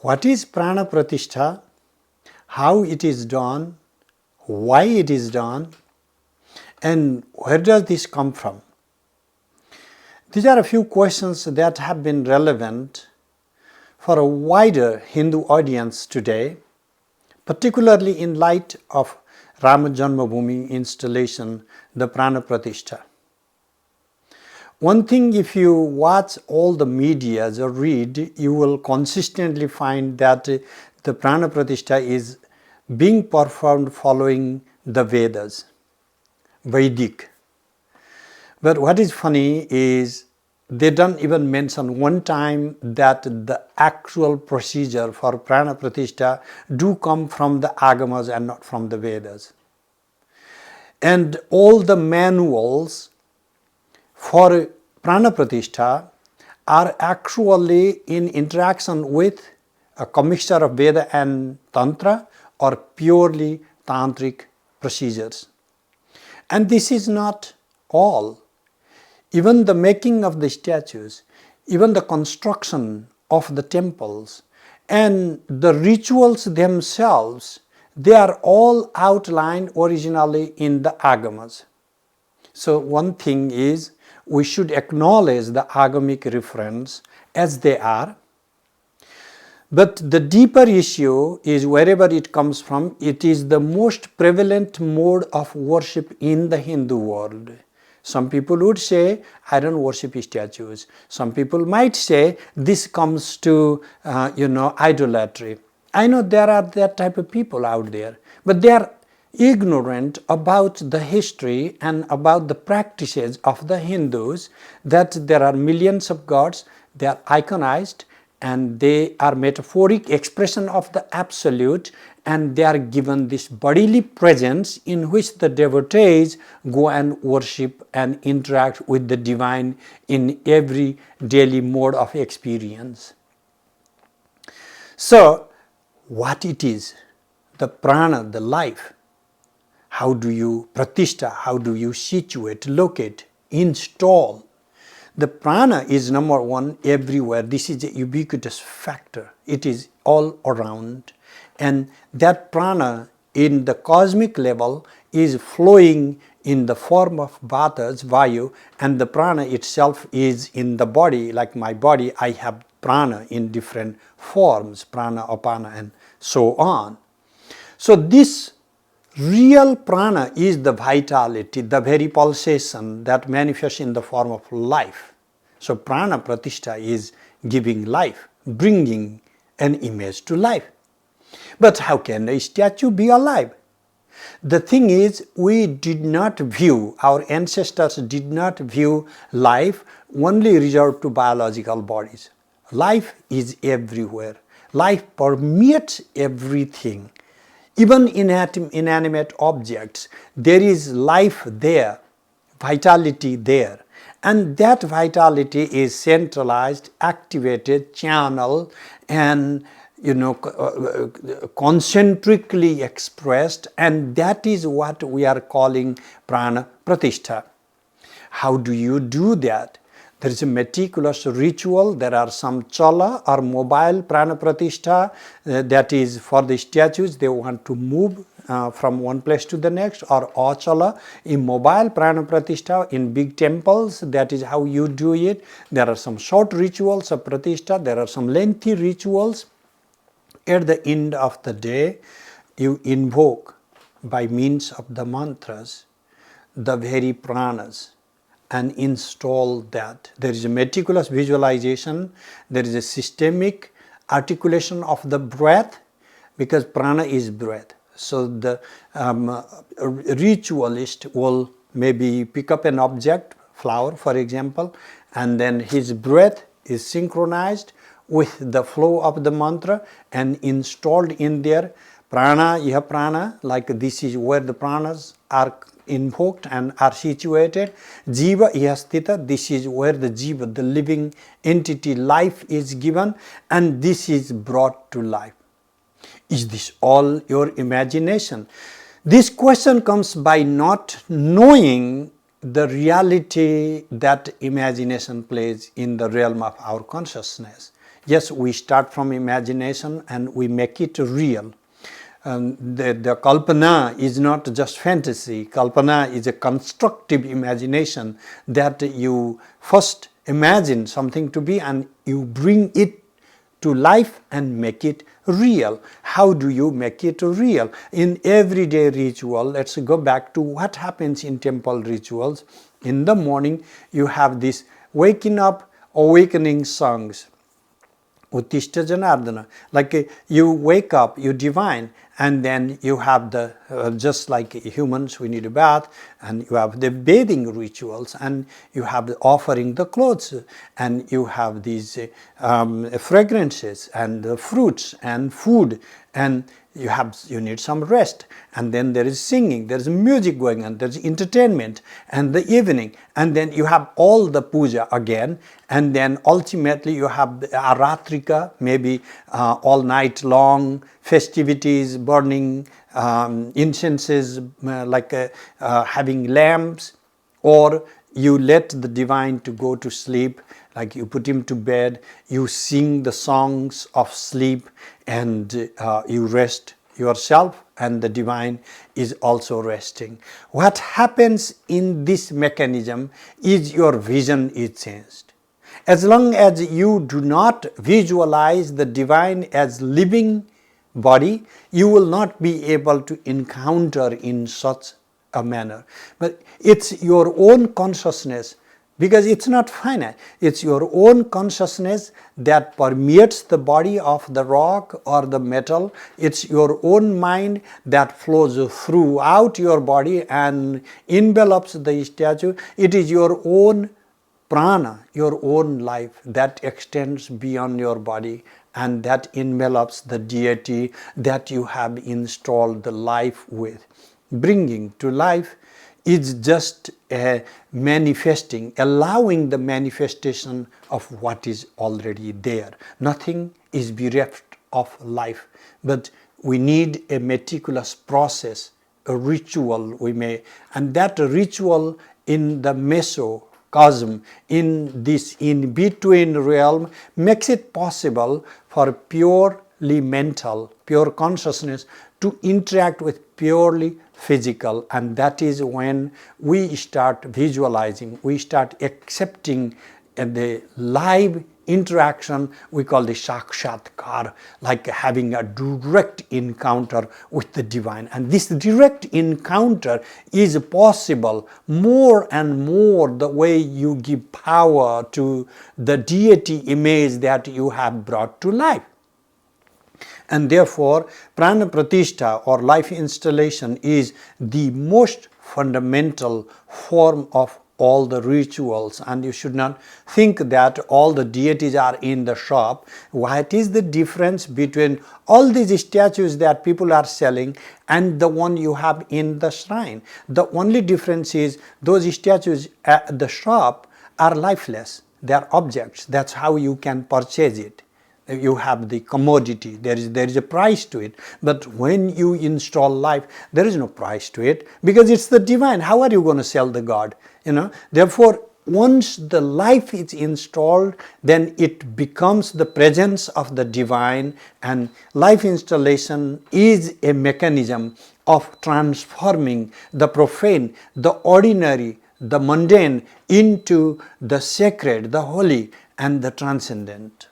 What is Prana Pratistha? How it is done? Why it is done? And where does this come from? These are a few questions that have been relevant for a wider Hindu audience today, particularly in light of Rama Janmabhoomi installation, the Prana Pratistha. One thing, if you watch all the media or read, you will consistently find that the Prana Pratistha is being performed following the Vedas, Vedic. But what is funny is they don't even mention one time that the actual procedure for Prana Pratistha do come from the Agamas and not from the Vedas. And all the manuals for Prana Pratistha are actually in interaction with a commixture of Veda and Tantra or purely Tantric procedures. And this is not all. Even the making of the statues, even the construction of the temples, and the rituals themselves, they are all outlined originally in the Agamas. So one thing is, we should acknowledge the Agamic reference as they are. But the deeper issue is, wherever it comes from, it is the most prevalent mode of worship in the Hindu world. Some people would say, I don't worship statues. Some people might say, this comes to, idolatry. I know there are that type of people out there, but they are ignorant about the history and about the practices of the Hindus, that there are millions of gods, they are iconized, and they are metaphoric expression of the absolute, and they are given this bodily presence in which the devotees go and worship and interact with the divine in every daily mode of experience. So, what it is, the prana, the life, how do you pratistha, how do you situate, locate, install? The prana is number one everywhere. This is a ubiquitous factor. It is all around. And that prana in the cosmic level is flowing in the form of vatas, vayu, and the prana itself is in the body. Like my body, I have prana in different forms, prana, apana, and so on. So this real prana is the vitality, the very pulsation that manifests in the form of life. So prana pratistha is giving life, bringing an image to life. But how can a statue be alive? The thing is, we did not view, our ancestors did not view life only reserved to biological bodies. Life is everywhere. Life permeates everything. Even inanimate objects, there is life there, vitality there. And that vitality is centralized, activated, channeled, and concentrically expressed, and that is what we are calling prana pratistha. How do you do that? There is a meticulous ritual. There are some chala or mobile prana pratistha, that is for the statues. They want to move from one place to the next, or achala, immobile prana pratistha in big temples. That is how you do it. There are some short rituals of pratistha. There are some lengthy rituals. At the end of the day, you invoke by means of the mantras the very pranas and install that. There is a meticulous visualization, there is a systemic articulation of the breath, because prana is breath. So the ritualist will maybe pick up an object, flower for example, and then his breath is synchronized with the flow of the mantra and installed in there. Prana, iha prana, like this is where the pranas are invoked and are situated. Jiva iha sthita, this is where the jiva, the living entity, life is given, and this is brought to life. Is this all your imagination? This question comes by not knowing the reality that imagination plays in the realm of our consciousness. Yes, we start from imagination and we make it real. The kalpana is not just fantasy. Kalpana is a constructive imagination that you first imagine something to be and you bring it to life and make it real. How do you make it real? In everyday ritual, let's go back to what happens in temple rituals. In the morning, you have this waking up, awakening songs. Uttishta Janardana. Like you wake up, you divine, and then you have the, just like humans, we need a bath, and you have the bathing rituals, and you have the offering the clothes, and you have these fragrances, and the fruits, and food, and you need some rest, and then there is singing, there is music going on, there is entertainment, and the evening, and then you have all the puja again, and then ultimately you have the aratrika, maybe all night long festivities, burning incenses, like having lamps, or you let the divine to go to sleep, like you put him to bed, you sing the songs of sleep, and you rest yourself, and the divine is also resting. What happens in this mechanism is your vision is changed. As long as you do not visualize the divine as living body, you will not be able to encounter in such a manner. But it's your own consciousness, because it's not finite. It's your own consciousness that permeates the body of the rock or the metal. It's your own mind that flows throughout your body and envelops the statue. It is your own prana, your own life that extends beyond your body and that envelops the deity that you have installed the life with. Bringing to life is just a manifesting, allowing the manifestation of what is already there. Nothing is bereft of life, but we need a meticulous process, a ritual we may, and that ritual in the mesocosm, in this in-between realm, makes it possible for purely mental, pure consciousness to interact with purely physical, and that is when we start visualizing, we start accepting the live interaction we call the sakshatkar, like having a direct encounter with the divine. And this direct encounter is possible more and more the way you give power to the deity image that you have brought to life. And therefore, Prana Pratistha or life installation is the most fundamental form of all the rituals, and you should not think that all the deities are in the shop. What is the difference between all these statues that people are selling and the one you have in the shrine? The only difference is those statues at the shop are lifeless, they are objects. That's how you can purchase it. You have the commodity, there is a price to it, but when you install life, there is no price to it, because it's the divine. How are you going to sell the God? Therefore, once the life is installed, then it becomes the presence of the divine, and life installation is a mechanism of transforming the profane, the ordinary, the mundane into the sacred, the holy, and the transcendent.